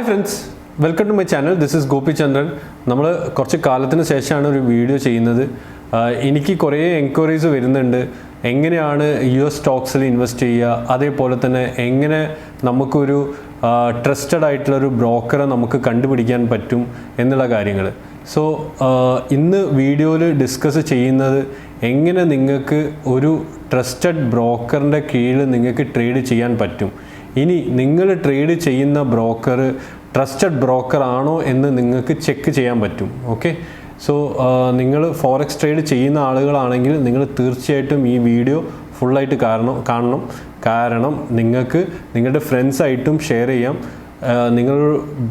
Hi friends, welcome to my channel. This is Gopi Chandran. നമ്മൾ കുറച്ച് കാലത്തിന് ശേഷമാണ് ഒരു വീഡിയോ ചെയ്യുന്നത്. എനിക്ക് കുറേ എൻക്വയറീസ് വരുന്നുണ്ട്. എങ്ങനെയാണ് US സ്റ്റോക്സിൽ ഇൻവെസ്റ്റ് ചെയ്യുക, അതേപോലെ തന്നെ എങ്ങനെ നമുക്കൊരു ട്രസ്റ്റഡ് ആയിട്ടുള്ളൊരു ബ്രോക്കറെ നമുക്ക് കണ്ടുപിടിക്കാൻ പറ്റും എന്നുള്ള കാര്യങ്ങൾ. സോ ഇന്ന് വീഡിയോയിൽ ഡിസ്കസ് ചെയ്യുന്നത് എങ്ങനെ നിങ്ങൾക്ക് ഒരു ട്രസ്റ്റഡ് ബ്രോക്കറിൻ്റെ കീഴിൽ നിങ്ങൾക്ക് ട്രേഡ് ചെയ്യാൻ പറ്റും. ഇനി നിങ്ങൾ ട്രേഡ് ചെയ്യുന്ന ബ്രോക്കർ ട്രസ്റ്റഡ് ബ്രോക്കർ ആണോ എന്ന് നിങ്ങൾക്ക് ചെക്ക് ചെയ്യാൻ പറ്റും. ഓക്കെ, സോ നിങ്ങൾ ഫോറക്സ് ട്രേഡ് ചെയ്യുന്ന ആളുകളാണെങ്കിൽ നിങ്ങൾ തീർച്ചയായിട്ടും ഈ വീഡിയോ ഫുള്ളായിട്ട് കാണണം. കാരണം നിങ്ങൾക്ക് നിങ്ങളുടെ ഫ്രണ്ട്സായിട്ടും ഷെയർ ചെയ്യാം. നിങ്ങൾ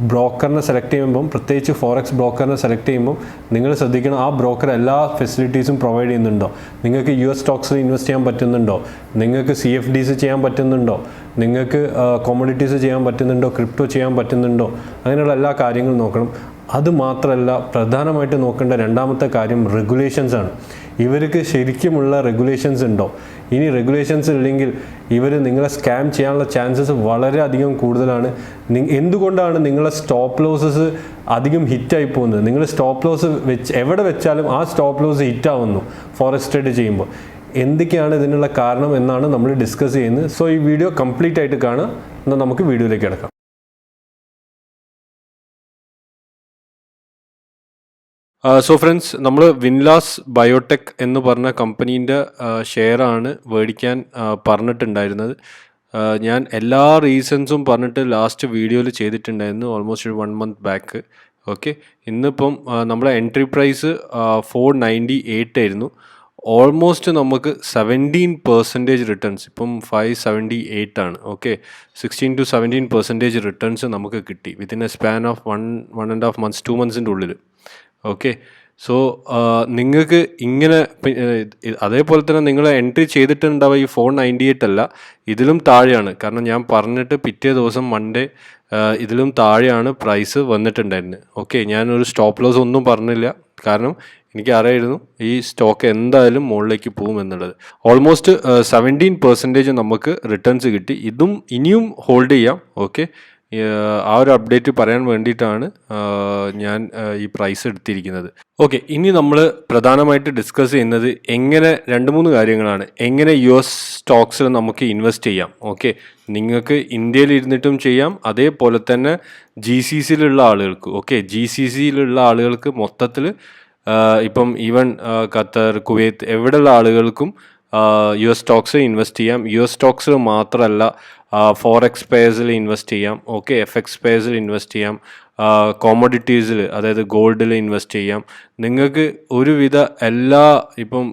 ബ്രോക്കറിനെ സെലക്ട് ചെയ്യുമ്പം, പ്രത്യേകിച്ച് ഫോറക്സ് ബ്രോക്കറിനെ സെലക്ട് ചെയ്യുമ്പം നിങ്ങൾ ശ്രദ്ധിക്കണം, ആ ബ്രോക്കർ എല്ലാ ഫെസിലിറ്റീസും പ്രൊവൈഡ് ചെയ്യുന്നുണ്ടോ, നിങ്ങൾക്ക് US സ്റ്റോക്സിൽ ഇൻവെസ്റ്റ് ചെയ്യാൻ പറ്റുന്നുണ്ടോ, നിങ്ങൾക്ക് CFDs ചെയ്യാൻ പറ്റുന്നുണ്ടോ, നിങ്ങൾക്ക് കോമോഡിറ്റീസ് ചെയ്യാൻ പറ്റുന്നുണ്ടോ, ക്രിപ്റ്റോ ചെയ്യാൻ പറ്റുന്നുണ്ടോ, അങ്ങനെയുള്ള എല്ലാ കാര്യങ്ങളും നോക്കണം. അതുമാത്രമല്ല, പ്രധാനമായിട്ട് നോക്കേണ്ട രണ്ടാമത്തെ കാര്യം റെഗുലേഷൻസ് ആണ്. ഇവർക്ക് ശരിക്കുമുള്ള റെഗുലേഷൻസ് ഉണ്ടോ? ഇനി റെഗുലേഷൻസ് ഇല്ലെങ്കിൽ ഇവർ നിങ്ങളെ സ്കാം ചെയ്യാനുള്ള ചാൻസസ് വളരെയധികം കൂടുതലാണ്. എന്തുകൊണ്ടാണ് നിങ്ങളെ സ്റ്റോപ്പ് ലോസസ് അധികം ഹിറ്റായി പോകുന്നത്? നിങ്ങൾ സ്റ്റോപ്പ് ലോസ് എവിടെ വെച്ചാലും ആ സ്റ്റോപ്പ് ലോസ് ഹിറ്റാവുന്നു ഫോറക്സ് ട്രേഡ് ചെയ്യുമ്പോൾ. എന്തൊക്കെയാണ് ഇതിനുള്ള കാരണം എന്നാണ് നമ്മൾ ഡിസ്കസ് ചെയ്യുന്നത്. സോ ഈ വീഡിയോ കംപ്ലീറ്റ് ആയിട്ട് കാണാം. എന്നാൽ നമുക്ക് വീഡിയോയിലേക്ക് കിടക്കാം. സോ ഫ്രണ്ട്സ്, നമ്മൾ വിൻലാസ് ബയോടെക് എന്ന് പറഞ്ഞ കമ്പനീൻ്റെ ഷെയറാണ് മേടിക്കാൻ പറഞ്ഞിട്ടുണ്ടായിരുന്നത്. ഞാൻ എല്ലാ റീസൺസും പറഞ്ഞിട്ട് ലാസ്റ്റ് വീഡിയോയിൽ ചെയ്തിട്ടുണ്ടായിരുന്നു, ഓൾമോസ്റ്റ് ഒരു 1 month ബാക്ക്. ഓക്കെ, ഇന്നിപ്പം നമ്മളെ എൻട്രി പ്രൈസ് 498 ആയിരുന്നു. ഓൾമോസ്റ്റ് നമുക്ക് 17% റിട്ടേൺസ്, ഇപ്പം 578 ആണ്. ഓക്കെ, 16 to 17% റിട്ടേൺസ് നമുക്ക് കിട്ടി within A span of 1.5 months 2 months ഉള്ളിൽ. ഓക്കെ, സോ നിങ്ങൾക്ക് ഇങ്ങനെ, അതേപോലെ തന്നെ നിങ്ങൾ എൻട്രി ചെയ്തിട്ടുണ്ടാവുക ഈ 498 അല്ല, ഇതിലും താഴെയാണ്. കാരണം ഞാൻ പറഞ്ഞിട്ട് പിറ്റേ ദിവസം മൺഡേ ഇതിലും താഴെയാണ് പ്രൈസ് വന്നിട്ടുണ്ടായിരുന്നത്. ഓക്കെ, ഞാനൊരു സ്റ്റോപ്പ് ലോസ് ഒന്നും പറഞ്ഞില്ല, കാരണം എനിക്ക് അറിയായിരുന്നു ഈ സ്റ്റോക്ക് എന്തായാലും മുകളിലേക്ക് പോകും എന്നുള്ളത്. ഓൾമോസ്റ്റ് 17% നമുക്ക് റിട്ടേൺസ് കിട്ടി. ഇതും ഇനിയും ഹോൾഡ് ചെയ്യാം. ഓക്കെ, ആ ഒരു അപ്ഡേറ്റ് പറയാൻ വേണ്ടിയിട്ടാണ് ഞാൻ ഈ പ്രൈസ് എടുത്തിരിക്കുന്നത്. ഓക്കെ, ഇനി നമ്മൾ പ്രധാനമായിട്ട് ഡിസ്കസ് ചെയ്യുന്നത് എങ്ങനെ 2-3 കാര്യങ്ങളാണ്. എങ്ങനെ US സ്റ്റോക്സിൽ നമുക്ക് ഇൻവെസ്റ്റ് ചെയ്യാം. ഓക്കെ, നിങ്ങൾക്ക് ഇന്ത്യയിൽ ഇരുന്നിട്ടും ചെയ്യാം, അതേപോലെ തന്നെ GCCയിലുള്ള ആളുകൾക്ക്. ഓക്കെ, GCCയിലുള്ള ആളുകൾക്ക് മൊത്തത്തിൽ ഇപ്പം ഈവൻ ഖത്തർ, കുവൈത്ത് എവിടെയുള്ള ആളുകൾക്കും US സ്റ്റോക്സ് ഇൻവെസ്റ്റ് ചെയ്യാം. US സ്റ്റോക്സിൽ മാത്രമല്ല, ഫോറക്സ് പെയർസിൽ ഇൻവെസ്റ്റ് ചെയ്യാം. ഓക്കെ, FX പെയർസിൽ ഇൻവെസ്റ്റ് ചെയ്യാം, കോമോഡിറ്റീസിൽ അതായത് ഗോൾഡിൽ ഇൻവെസ്റ്റ് ചെയ്യാം. നിങ്ങൾക്ക് ഒരുവിധ എല്ലാ, ഇപ്പം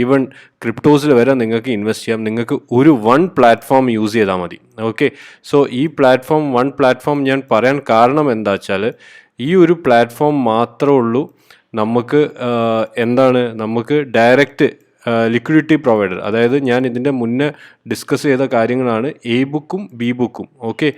ഈവൻ ക്രിപ്റ്റോസിൽ വരെ നിങ്ങൾക്ക് ഇൻവെസ്റ്റ് ചെയ്യാം. നിങ്ങൾക്ക് ഒരു പ്ലാറ്റ്ഫോം യൂസ് ചെയ്താൽ മതി. ഓക്കെ, സോ ഈ പ്ലാറ്റ്ഫോം ഞാൻ പറയാൻ കാരണം എന്താ വെച്ചാൽ, ഈ ഒരു പ്ലാറ്റ്ഫോം മാത്രമേ ഉള്ളൂ നമുക്ക് നമുക്ക് ഡയറക്റ്റ് ലിക്വിഡിറ്റി പ്രൊവൈഡർ. അതായത് ഞാൻ ഇതിൻ്റെ മുന്നേ ഡിസ്കസ് ചെയ്ത കാര്യങ്ങളാണ് എ ബുക്കും ബി ബുക്കും. ഓക്കെ,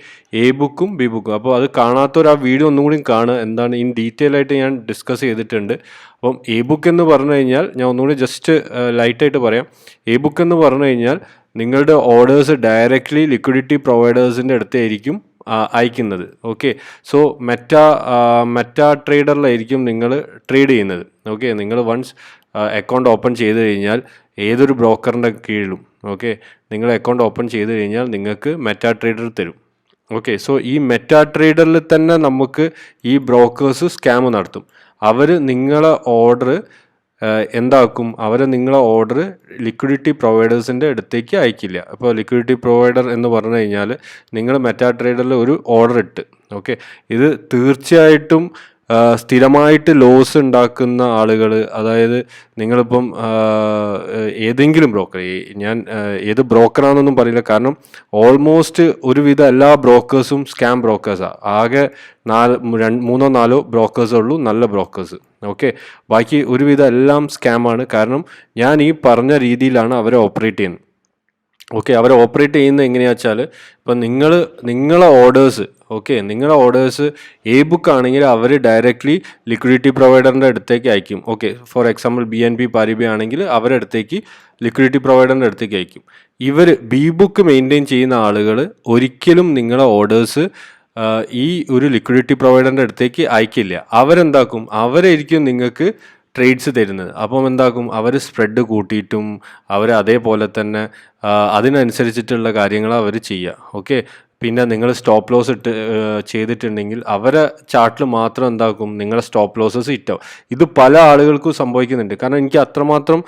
എ ബുക്കും ബി ബുക്കും. അപ്പോൾ അത് കാണാത്തൊരു ആ വീഡിയോ ഒന്നും കൂടി കാണുക. എന്താണ് ഇൻ ഡീറ്റെയിൽ ആയിട്ട് ഞാൻ ഡിസ്കസ് ചെയ്തിട്ടുണ്ട്. അപ്പം എ ബുക്ക് എന്ന് പറഞ്ഞു കഴിഞ്ഞാൽ, ഞാൻ ഒന്നുകൂടി ജസ്റ്റ് ലൈറ്റായിട്ട് പറയാം. എ ബുക്ക് എന്ന് പറഞ്ഞു കഴിഞ്ഞാൽ നിങ്ങളുടെ ഓർഡേഴ്സ് ഡയറക്റ്റ്ലി ലിക്വിഡിറ്റി പ്രൊവൈഡേഴ്സിൻ്റെ അടുത്തായിരിക്കും അയക്കുന്നത്. ഓക്കെ, സോ മെറ്റ ട്രേഡറിലായിരിക്കും നിങ്ങൾ ട്രേഡ് ചെയ്യുന്നത്. ഓക്കെ, നിങ്ങൾ വൺസ് അക്കൗണ്ട് ഓപ്പൺ ചെയ്ത് കഴിഞ്ഞാൽ ഏതൊരു ബ്രോക്കറിൻ്റെ കീഴിലും, ഓക്കെ, നിങ്ങൾ അക്കൗണ്ട് ഓപ്പൺ ചെയ്ത് കഴിഞ്ഞാൽ നിങ്ങൾക്ക് മെറ്റ ട്രേഡർ തരും. ഓക്കെ, സോ ഈ മെറ്റ ട്രേഡറിൽ തന്നെ നമുക്ക് ഈ ബ്രോക്കേഴ്സ് സ്കാം നടത്തും. അവർ നിങ്ങളെ ഓർഡർ എന്താക്കും, നിങ്ങളെ ഓർഡർ ലിക്വിഡിറ്റി പ്രൊവൈഡേഴ്സിൻ്റെ അടുത്തേക്ക് അയക്കില്ല. അപ്പോൾ ലിക്വിഡിറ്റി പ്രൊവൈഡർ എന്ന് പറഞ്ഞു കഴിഞ്ഞാൽ നിങ്ങൾ മെറ്റാ ട്രേഡറിൽ ഒരു ഓർഡർ ഇട്ട്, ഓക്കെ, ഇത് തീർച്ചയായിട്ടും സ്ഥിരമായിട്ട് ലോസ് ഉണ്ടാക്കുന്ന ആളുകൾ, അതായത് നിങ്ങളിപ്പം ഏതെങ്കിലും ബ്രോക്കർ, ഞാൻ ഏത് ബ്രോക്കറാണെന്നൊന്നും പറയില്ല, കാരണം ഓൾമോസ്റ്റ് ഒരുവിധ എല്ലാ ബ്രോക്കേഴ്സും സ്കാം ബ്രോക്കേഴ്സാണ്. ആകെ 3-4 ബ്രോക്കേഴ്സേ ഉള്ളൂ നല്ല ബ്രോക്കേഴ്സ്. ഓക്കെ, ബാക്കി ഒരുവിധം എല്ലാം സ്കാമാണ്. കാരണം ഞാൻ ഈ പറഞ്ഞ രീതിയിലാണ് അവരെ ഓപ്പറേറ്റ് ചെയ്യുന്നത്. ഓക്കെ, അവരെ ഓപ്പറേറ്റ് ചെയ്യുന്നത് എങ്ങനെയാണെന്ന് വെച്ചാൽ, ഇപ്പം നിങ്ങളെ ഓർഡേഴ്സ്, ഓക്കെ, നിങ്ങളുടെ ഓർഡേഴ്സ് എ ബുക്ക് ആണെങ്കിൽ അവർ ഡയറക്റ്റ്ലി ലിക്വിഡിറ്റി പ്രൊവൈഡറിൻ്റെ അടുത്തേക്ക് അയക്കും. ഓക്കെ, ഫോർ എക്സാമ്പിൾ BNP പാരിബ ആണെങ്കിൽ അവരുടെ അടുത്തേക്ക് ലിക്വിഡിറ്റി പ്രൊവൈഡറിൻ്റെ അടുത്തേക്ക് അയക്കും. ഇവർ ബി ബുക്ക് മെയിൻറ്റെയിൻ ചെയ്യുന്ന ആളുകൾ ഒരിക്കലും നിങ്ങളെ ഓർഡേഴ്സ് ഈ ഒരു ലിക്വിഡിറ്റി പ്രൊവൈഡറിൻ്റെ അടുത്തേക്ക് അയക്കില്ല. അവരെന്താക്കും, അവരായിരിക്കും നിങ്ങൾക്ക് ട്രേഡ്സ് തരുന്നത്. അപ്പം എന്താക്കും, അവർ സ്പ്രെഡ് കൂട്ടിയിട്ടും അവർ അതേപോലെ തന്നെ അതിനനുസരിച്ചിട്ടുള്ള കാര്യങ്ങൾ അവർ ചെയ്യുക. ഓക്കെ, പിന്നെ നിങ്ങൾ സ്റ്റോപ്പ് ലോസ് ചെയ്തിട്ടുണ്ടെങ്കിൽ അവരെ ചാർട്ടിൽ മാത്രം എന്താക്കും, നിങ്ങളെ സ്റ്റോപ്പ് ലോസസ് ഹിറ്റാവും. ഇത് പല ആളുകൾക്കും സംഭവിക്കുന്നുണ്ട്. കാരണം എനിക്ക് അത്രമാത്രം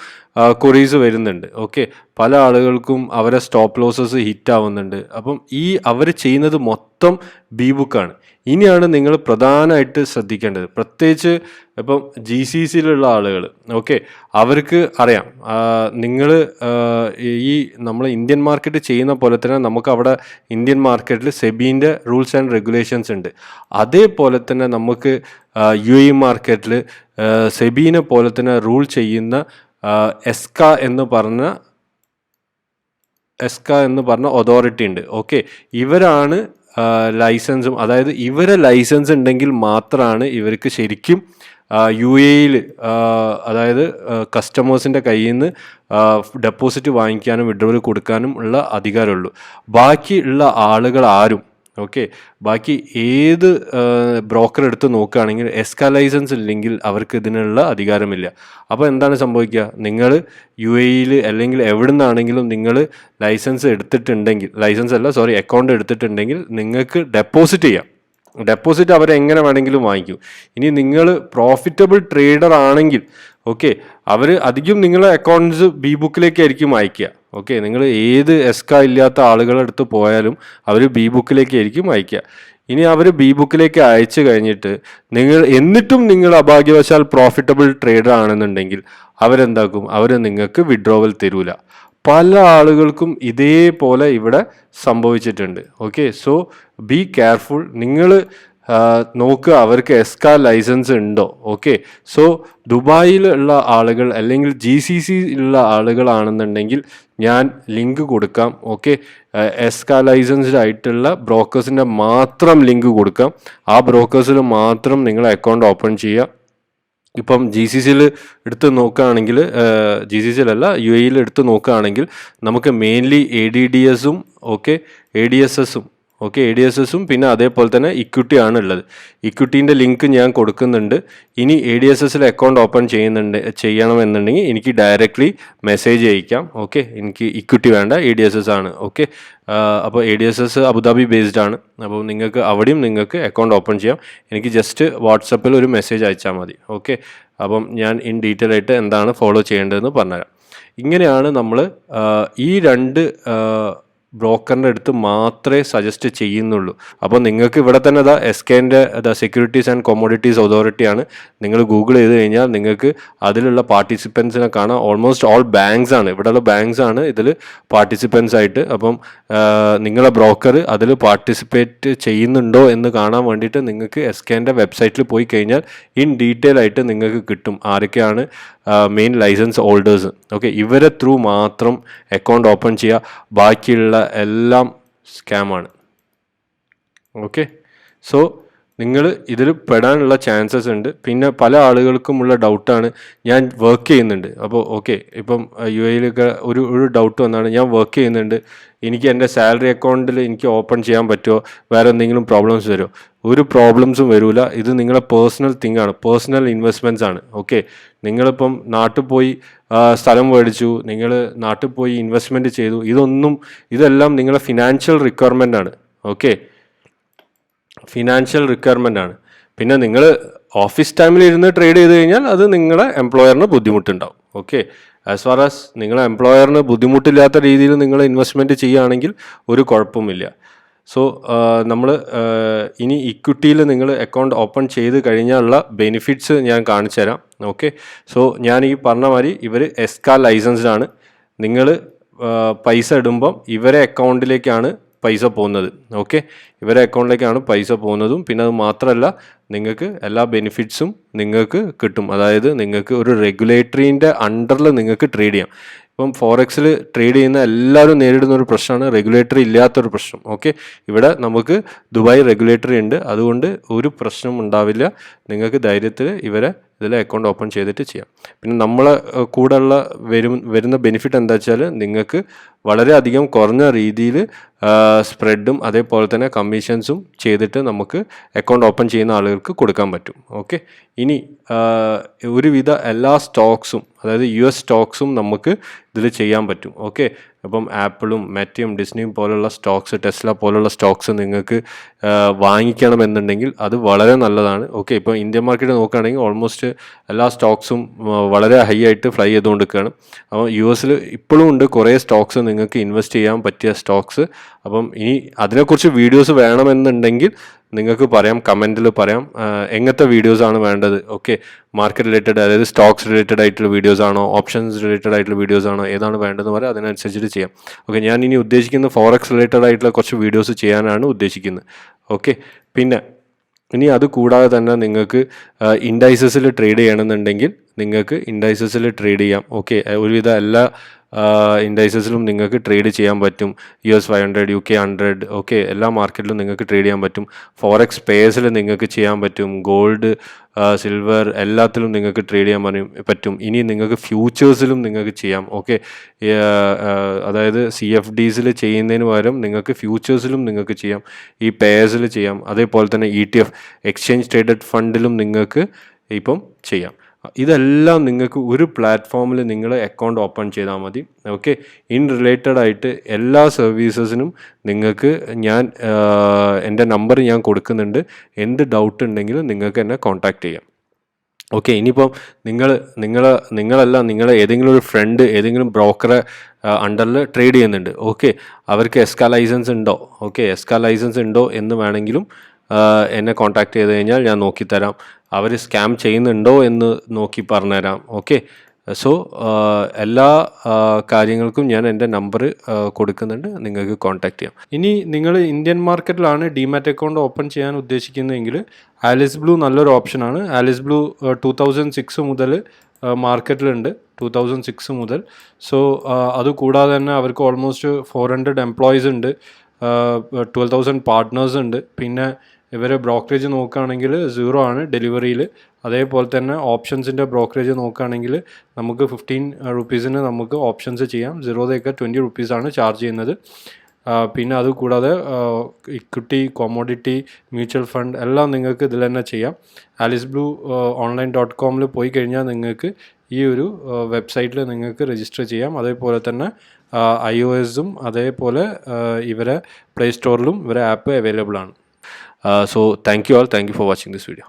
ക്വറീസ് വരുന്നുണ്ട്. ഓക്കെ, പല ആളുകൾക്കും അവരെ സ്റ്റോപ്പ് ലോസസ് ഹിറ്റാവുന്നുണ്ട്. അപ്പം അവർ ചെയ്യുന്നത് മൊത്തം ബി ബുക്കാണ്. ഇനിയാണ് നിങ്ങൾ പ്രധാനമായിട്ട് ശ്രദ്ധിക്കേണ്ടത്. പ്രത്യേകിച്ച് ഇപ്പം GCCയിലുള്ള ആളുകൾ, ഓക്കെ, അവർക്ക് അറിയാം നിങ്ങൾ ഈ നമ്മൾ ഇന്ത്യൻ മാർക്കറ്റ് ചെയ്യുന്ന പോലെ തന്നെ നമുക്ക് അവിടെ ഇന്ത്യൻ മാർക്കറ്റിൽ സെബീൻ്റെ റൂൾസ് ആൻഡ് റെഗുലേഷൻസ് ഉണ്ട്. അതേപോലെ തന്നെ നമുക്ക് UAE മാർക്കറ്റിൽ സെബീനെ പോലെ തന്നെ റൂൾ ചെയ്യുന്ന എസ്ക എന്ന് പറഞ്ഞ അതോറിറ്റി ഉണ്ട്. ഓക്കെ, ഇവരാണ് ലൈസൻസും, അതായത് ഇവരെ ലൈസൻസ് ഉണ്ടെങ്കിൽ മാത്രമാണ് ഇവർക്ക് ശരിക്കും UAEയിൽ അതായത് കസ്റ്റമേഴ്സിൻ്റെ കയ്യിൽ നിന്ന് ഡെപ്പോസിറ്റ് വാങ്ങിക്കാനും വിഡ്രോവൽ കൊടുക്കാനും ഉള്ള അധികാരമുള്ളൂ. ബാക്കിയുള്ള ആളുകൾ ആരും, ഓക്കെ, ബാക്കി ഏത് ബ്രോക്കർ എടുത്ത് നോക്കുകയാണെങ്കിൽ എസ്ക ലൈസൻസ് ഇല്ലെങ്കിൽ അവർക്ക് ഇതിനുള്ള അധികാരമില്ല. അപ്പോൾ എന്താണ് സംഭവിക്കുക, നിങ്ങൾ UAEയിൽ അല്ലെങ്കിൽ എവിടെ നിന്നാണെങ്കിലും നിങ്ങൾ ലൈസൻസ് എടുത്തിട്ടുണ്ടെങ്കിൽ, അക്കൗണ്ട് എടുത്തിട്ടുണ്ടെങ്കിൽ നിങ്ങൾക്ക് ഡെപ്പോസിറ്റ് ചെയ്യാം. ഡെപ്പോസിറ്റ് അവരെങ്ങനെ വേണമെങ്കിലും വാങ്ങിക്കും. ഇനി നിങ്ങൾ പ്രോഫിറ്റബിൾ ട്രേഡർ ആണെങ്കിൽ, ഓക്കെ, അവർ അധികം നിങ്ങളെ അക്കൗണ്ട്സ് ബി ബുക്കിലേക്കായിരിക്കും അയക്കുക. ഓക്കെ, നിങ്ങൾ ഏത് എസ്ക ഇല്ലാത്ത ആളുകളുടെ അടുത്ത് പോയാലും അവർ ബി ബുക്കിലേക്കായിരിക്കും അയക്കുക. ഇനി അവർ ബി ബുക്കിലേക്ക് അയച്ചു കഴിഞ്ഞിട്ട് എന്നിട്ടും നിങ്ങൾ അഭാഗ്യവശാൽ പ്രോഫിറ്റബിൾ ട്രേഡർ ആണെന്നുണ്ടെങ്കിൽ അവരെന്താക്കും, അവർ നിങ്ങൾക്ക് വിഡ്രോവൽ തരൂല. പല ആളുകൾക്കും ഇതേപോലെ ഇവിടെ സംഭവിച്ചിട്ടുണ്ട്. Okay, so be careful. നിങ്ങൾ നോക്കുക അവർക്ക് എസ്ക ലൈസൻസ് ഉണ്ടോ. ഓക്കെ, സോ ദുബായിലുള്ള ആളുകൾ അല്ലെങ്കിൽ GCC ഉള്ള ആളുകളാണെന്നുണ്ടെങ്കിൽ ഞാൻ ലിങ്ക് കൊടുക്കാം. ഓക്കെ, എസ്ക ലൈസൻസ്ഡ് ആയിട്ടുള്ള ബ്രോക്കേഴ്സിൻ്റെ മാത്രം ലിങ്ക് കൊടുക്കാം. ആ ബ്രോക്കേഴ്സിൽ മാത്രം നിങ്ങൾ അക്കൗണ്ട് ഓപ്പൺ ചെയ്യുക. ഇപ്പം GCCയിൽ എടുത്ത് നോക്കുകയാണെങ്കിൽ, GCCയിലല്ല UAEയിൽ എടുത്ത് നോക്കുകയാണെങ്കിൽ നമുക്ക് മെയിൻലി ADDSഉം ഓക്കെ ADSSഉം പിന്നെ അതേപോലെ തന്നെ ഇക്വിറ്റിയാണ് ഉള്ളത്. ഇക്വിറ്റീൻ്റെ ലിങ്ക് ഞാൻ കൊടുക്കുന്നുണ്ട്. ഇനി ADSSൽ അക്കൗണ്ട് ഓപ്പൺ ചെയ്യണമെന്നുണ്ടെങ്കിൽ എനിക്ക് ഡയറക്റ്റ്ലി മെസ്സേജ് അയക്കാം. ഓക്കെ, എനിക്ക് ഇക്വിറ്റി വേണ്ട, ADSS ആണ്. ഓക്കെ, അപ്പോൾ ADSS അബുദാബി ബേസ്ഡ് ആണ്. അപ്പോൾ അവിടെയും നിങ്ങൾക്ക് അക്കൗണ്ട് ഓപ്പൺ ചെയ്യാം. എനിക്ക് ജസ്റ്റ് വാട്സപ്പിൽ ഒരു മെസ്സേജ് അയച്ചാൽ മതി. ഓക്കെ, അപ്പം ഞാൻ ഇൻ ഡീറ്റെയിൽ ആയിട്ട് എന്താണ് ഫോളോ ചെയ്യേണ്ടതെന്ന് പറഞ്ഞുതരാം. ഇങ്ങനെയാണ് നമ്മൾ ഈ രണ്ട് ബ്രോക്കറിൻ്റെ അടുത്ത് മാത്രമേ സജസ്റ്റ് ചെയ്യുന്നുള്ളൂ. അപ്പോൾ നിങ്ങൾക്ക് ഇവിടെ തന്നെ SKൻ്റെ സെക്യൂരിറ്റീസ് ആൻഡ് കൊമോഡിറ്റീസ് അതോറിറ്റിയാണ്. നിങ്ങൾ ഗൂഗിൾ ചെയ്ത് കഴിഞ്ഞാൽ നിങ്ങൾക്ക് അതിലുള്ള പാർട്ടിസിപ്പൻസിനെ കാണാം. ഓൾമോസ്റ്റ് ഓൾ ബാങ്ക്സ് ആണ്, ഇവിടെയുള്ള ബാങ്ക്സ് ആണ് ഇതിൽ പാർട്ടിസിപ്പൻസ് ആയിട്ട്. അപ്പം നിങ്ങളെ ബ്രോക്കർ അതിൽ പാർട്ടിസിപ്പേറ്റ് ചെയ്യുന്നുണ്ടോ എന്ന് കാണാൻ വേണ്ടിയിട്ട് നിങ്ങൾക്ക് SKൻ്റെ വെബ്സൈറ്റിൽ പോയി കഴിഞ്ഞാൽ ഇൻ ഡീറ്റെയിൽ ആയിട്ട് നിങ്ങൾക്ക് കിട്ടും ആരൊക്കെയാണ് മെയിൻ ലൈസൻസ് ഹോൾഡേഴ്സ്. ഓക്കെ, ഇവരെ ത്രൂ മാത്രം അക്കൗണ്ട് ഓപ്പൺ ചെയ്യുക. ബാക്കിയുള്ള എല്ലാം സ്കാമാണ്. ഓക്കെ, സോ നിങ്ങൾ ഇതിൽ പെടാനുള്ള ചാൻസസ് ഉണ്ട്. പിന്നെ പല ആളുകൾക്കുമുള്ള ഡൗട്ടാണ്, ഞാൻ വർക്ക് ചെയ്യുന്നുണ്ട്. അപ്പോൾ ഓക്കെ, ഇപ്പം UAEയിലൊക്കെ ഒരു ഡൗട്ട് വന്നാണ്, ഞാൻ വർക്ക് ചെയ്യുന്നുണ്ട്, എനിക്ക് എൻ്റെ സാലറി അക്കൗണ്ടിൽ എനിക്ക് ഓപ്പൺ ചെയ്യാൻ പറ്റുമോ, വേറെ എന്തെങ്കിലും പ്രോബ്ലംസ് വരുമോ? ഒരു പ്രോബ്ലംസും വരില്ല. ഇത് നിങ്ങളെ പേഴ്സണൽ തിങ് ആണ്, പേഴ്സണൽ ഇൻവെസ്റ്റ്മെൻറ്റ്സ് ആണ്. ഓക്കെ, നിങ്ങളിപ്പം നാട്ടിൽ പോയി സ്ഥലം മേടിച്ചു, നിങ്ങൾ നാട്ടിൽ പോയി ഇൻവെസ്റ്റ്മെൻറ്റ് ചെയ്തു, ഇതെല്ലാം നിങ്ങളെ ഫിനാൻഷ്യൽ റിക്വയർമെൻ്റ് ആണ്. ഓക്കെ, ഫിനാൻഷ്യൽ റിക്വയർമെൻ്റ് ആണ്. പിന്നെ നിങ്ങൾ ഓഫീസ് ടൈമിൽ ഇരുന്ന് ട്രേഡ് ചെയ്ത് കഴിഞ്ഞാൽ അത് നിങ്ങളെ എംപ്ലോയറിന് ബുദ്ധിമുട്ടുണ്ടാവും. ഓക്കെ, ആസ് ഫാർ ആസ് നിങ്ങളെ എംപ്ലോയറിന് ബുദ്ധിമുട്ടില്ലാത്ത രീതിയിൽ നിങ്ങൾ ഇൻവെസ്റ്റ്മെൻറ്റ് ചെയ്യുകയാണെങ്കിൽ ഒരു കുഴപ്പമില്ല. സോ നമ്മൾ ഇനി ഇക്വിറ്റിയിൽ നിങ്ങൾ അക്കൗണ്ട് ഓപ്പൺ ചെയ്ത് കഴിഞ്ഞാലുള്ള ബെനിഫിറ്റ്സ് ഞാൻ കാണിച്ചു തരാം. ഓക്കെ, സോ ഞാൻ ഈ പറഞ്ഞ മാതിരി ഇവർ എസ്ക ലൈസൻസ്ഡ് ആണ്. നിങ്ങൾ പൈസ ഇടുമ്പം ഇവരെ അക്കൗണ്ടിലേക്കാണ് പൈസ പോകുന്നത്. ഓക്കെ, ഇവരെ അക്കൗണ്ടിലേക്കാണ് പൈസ പോകുന്നതും പിന്നെ അത് മാത്രമല്ല നിങ്ങൾക്ക് എല്ലാ ബെനിഫിറ്റ്സും നിങ്ങൾക്ക് കിട്ടും. അതായത് നിങ്ങൾക്ക് ഒരു റെഗുലേറ്ററിൻ്റെ അണ്ടറിൽ നിങ്ങൾക്ക് ട്രേഡ് ചെയ്യാം. ഇപ്പം ഫോറക്സിൽ ട്രേഡ് ചെയ്യുന്ന എല്ലാവരും നേരിടുന്ന ഒരു പ്രശ്നമാണ് റെഗുലേറ്ററി ഇല്ലാത്തൊരു പ്രശ്നം. ഓക്കെ, ഇവിടെ നമുക്ക് ദുബായ് റെഗുലേറ്ററി ഉണ്ട്, അതുകൊണ്ട് ഒരു പ്രശ്നം ഉണ്ടാവില്ല. നിങ്ങൾക്ക് ധൈര്യത്തിൽ ഇവരെ ഇതിൽ അക്കൗണ്ട് ഓപ്പൺ ചെയ്തിട്ട് ചെയ്യാം. പിന്നെ നമ്മളെ കൂടെയുള്ള വരുന്ന ബെനിഫിറ്റ് എന്താ വെച്ചാൽ നിങ്ങൾക്ക് വളരെയധികം കുറഞ്ഞ രീതിയിൽ സ്പ്രെഡും അതേപോലെ തന്നെ കമ്മീഷൻസും ചെയ്തിട്ട് നമുക്ക് അക്കൗണ്ട് ഓപ്പൺ ചെയ്യുന്ന ആളുകൾക്ക് കൊടുക്കാൻ പറ്റും. ഓക്കെ, ഇനി ഒരുവിധ എല്ലാ സ്റ്റോക്സും, അതായത് US സ്റ്റോക്സും നമുക്ക് ഇതിൽ ചെയ്യാൻ പറ്റും. ഓക്കെ, അപ്പം ആപ്പിളും മെറ്റയും ഡിസ്നിയും പോലുള്ള സ്റ്റോക്സ്, ടെസ്ല പോലുള്ള സ്റ്റോക്സ് നിങ്ങൾക്ക് വാങ്ങിക്കണമെന്നുണ്ടെങ്കിൽ അത് വളരെ നല്ലതാണ്. ഓക്കെ, ഇപ്പോൾ ഇന്ത്യൻ മാർക്കറ്റ് നോക്കുകയാണെങ്കിൽ ഓൾമോസ്റ്റ് എല്ലാ സ്റ്റോക്സും വളരെ ഹൈ ആയിട്ട് ഫ്ലൈ ചെയ്തുകൊണ്ടിരിക്കുകയാണ്. അപ്പോൾ US ഇപ്പോഴും ഉണ്ട് കുറേ സ്റ്റോക്സ് നിങ്ങൾക്ക് ഇൻവെസ്റ്റ് ചെയ്യാൻ പറ്റിയ സ്റ്റോക്സ്. അപ്പം ഇനി അതിനെക്കുറിച്ച് വീഡിയോസ് വേണമെന്നുണ്ടെങ്കിൽ നിങ്ങൾക്ക് പറയാം, കമൻറ്റിൽ പറയാം എങ്ങനത്തെ വീഡിയോസാണ് വേണ്ടത്. ഓക്കെ, മാർക്കറ്റ് റിലേറ്റഡ്, അതായത് സ്റ്റോക്സ് റിലേറ്റഡ് ആയിട്ടുള്ള വീഡിയോസ് ആണോ, ഓപ്ഷൻസ് റിലേറ്റഡ് ആയിട്ടുള്ള വീഡിയോസ് ആണോ, ഏതാണ് വേണ്ടതെന്ന് പറയാം, അതിനനുസരിച്ചിട്ട് ചെയ്യാം. ഓക്കെ, ഞാൻ ഇനി ഉദ്ദേശിക്കുന്നത് ഫോറക്സ് റിലേറ്റഡ് ആയിട്ടുള്ള കുറച്ച് വീഡിയോസ് ചെയ്യാനാണ് ഉദ്ദേശിക്കുന്നത്. ഓക്കെ, പിന്നെ ഇനി അത് കൂടാതെ തന്നെ നിങ്ങൾക്ക് ഇൻഡൈസസിൽ ട്രേഡ് ചെയ്യണമെന്നുണ്ടെങ്കിൽ നിങ്ങൾക്ക് ഇൻഡൈസസിൽ ട്രേഡ് ചെയ്യാം. ഓക്കെ, ഒരുവിധ എല്ലാ ഇൻഡൈസസിലും നിങ്ങൾക്ക് ട്രേഡ് ചെയ്യാൻ പറ്റും. US 500, UK 100, ഓക്കെ, എല്ലാ മാർക്കറ്റിലും നിങ്ങൾക്ക് ട്രേഡ് ചെയ്യാൻ പറ്റും. ഫോറക്സ് പേഴ്സിൽ നിങ്ങൾക്ക് ചെയ്യാൻ പറ്റും. ഗോൾഡ്, സിൽവർ എല്ലാത്തിലും നിങ്ങൾക്ക് ട്രേഡ് ചെയ്യാൻ പറ്റും. ഇനി നിങ്ങൾക്ക് ഫ്യൂച്ചേഴ്സിലും നിങ്ങൾക്ക് ചെയ്യാം. ഓക്കെ, അതായത് CFDസിൽ ചെയ്യുന്നതിന് പകരം നിങ്ങൾക്ക് ഫ്യൂച്ചേഴ്സിലും നിങ്ങൾക്ക് ചെയ്യാം, ഈ പേഴ്സിൽ ചെയ്യാം. അതേപോലെ തന്നെ ETF, എക്സ്ചേഞ്ച് ട്രേഡഡ് ഫണ്ടിലും നിങ്ങൾക്ക് ഇപ്പം ചെയ്യാം. ഇതെല്ലാം നിങ്ങൾക്ക് ഒരു പ്ലാറ്റ്ഫോമിൽ നിങ്ങൾ അക്കൗണ്ട് ഓപ്പൺ ചെയ്താൽ മതി. ഓക്കെ, റിലേറ്റഡ് ആയിട്ട് എല്ലാ സർവീസസിനും നിങ്ങൾക്ക് ഞാൻ എൻ്റെ നമ്പർ ഞാൻ കൊടുക്കുന്നുണ്ട്. എന്ത് ഡൗട്ട് ഉണ്ടെങ്കിലും നിങ്ങൾക്ക് എന്നെ കോൺടാക്റ്റ് ചെയ്യാം. ഓക്കെ, ഇനിയിപ്പം നിങ്ങളല്ല, നിങ്ങളെ ഏതെങ്കിലും ഒരു ഫ്രണ്ട് ഏതെങ്കിലും ബ്രോക്കറെ അണ്ടറിൽ ട്രേഡ് ചെയ്യുന്നുണ്ട്. ഓക്കെ, അവർക്ക് എസ്കാ ലൈസൻസ് ഉണ്ടോ, ഓക്കെ, എസ്കാ ലൈസൻസ് ഉണ്ടോ എന്ന് വേണമെങ്കിലും എന്നെ കോൺടാക്റ്റ് ചെയ്ത് കഴിഞ്ഞാൽ ഞാൻ നോക്കിത്തരാം. അവർ സ്കാം ചെയ്യുന്നുണ്ടോ എന്ന് നോക്കി പറഞ്ഞുതരാം. ഓക്കെ, സോ എല്ലാ കാര്യങ്ങൾക്കും ഞാൻ എൻ്റെ നമ്പർ കൊടുക്കുന്നുണ്ട്, നിങ്ങൾക്ക് കോൺടാക്റ്റ് ചെയ്യാം. ഇനി നിങ്ങൾ ഇന്ത്യൻ മാർക്കറ്റിലാണ് ഡിമാറ്റ് അക്കൗണ്ട് ഓപ്പൺ ചെയ്യാൻ ഉദ്ദേശിക്കുന്നതെങ്കിൽ ആലിസ് ബ്ലൂ നല്ലൊരു ഓപ്ഷനാണ്. ആലിസ് ബ്ലൂ 2006 മുതൽ മാർക്കറ്റിലുണ്ട്, 2006 മുതൽ. സോ അതുകൂടാതെ തന്നെ അവർക്ക് ഓൾമോസ്റ്റ് 400 എംപ്ലോയീസ് ഉണ്ട്, 12,000 പാർട്ട്നേഴ്സ് ഉണ്ട്. പിന്നെ ഇവരെ ബ്രോക്കറേജ് നോക്കുകയാണെങ്കിൽ 0 ആണ് ഡെലിവറിയിൽ. അതേപോലെ തന്നെ ഓപ്ഷൻസിൻ്റെ ബ്രോക്കറേജ് നോക്കുകയാണെങ്കിൽ നമുക്ക് 15 റുപ്പീസിന് നമുക്ക് ഓപ്ഷൻസ് ചെയ്യാം. 0തൊക്കെ 20 റുപ്പീസാണ് ചാർജ് ചെയ്യുന്നത്. പിന്നെ അതുകൂടാതെ ഇക്വിറ്റി, കോമോഡിറ്റി, മ്യൂച്വൽ ഫണ്ട് എല്ലാം നിങ്ങൾക്ക് ഇതിൽ തന്നെ ചെയ്യാം. AliceBlue.online.com പോയി കഴിഞ്ഞാൽ നിങ്ങൾക്ക് ഈ ഒരു വെബ്സൈറ്റിൽ നിങ്ങൾക്ക് രജിസ്റ്റർ ചെയ്യാം. അതേപോലെ തന്നെ iOSഉം അതേപോലെ ഇവരെ പ്ലേ സ്റ്റോറിലും ഇവരെ ആപ്പ് അവൈലബിൾ ആണ്. So thank you all for watching this video.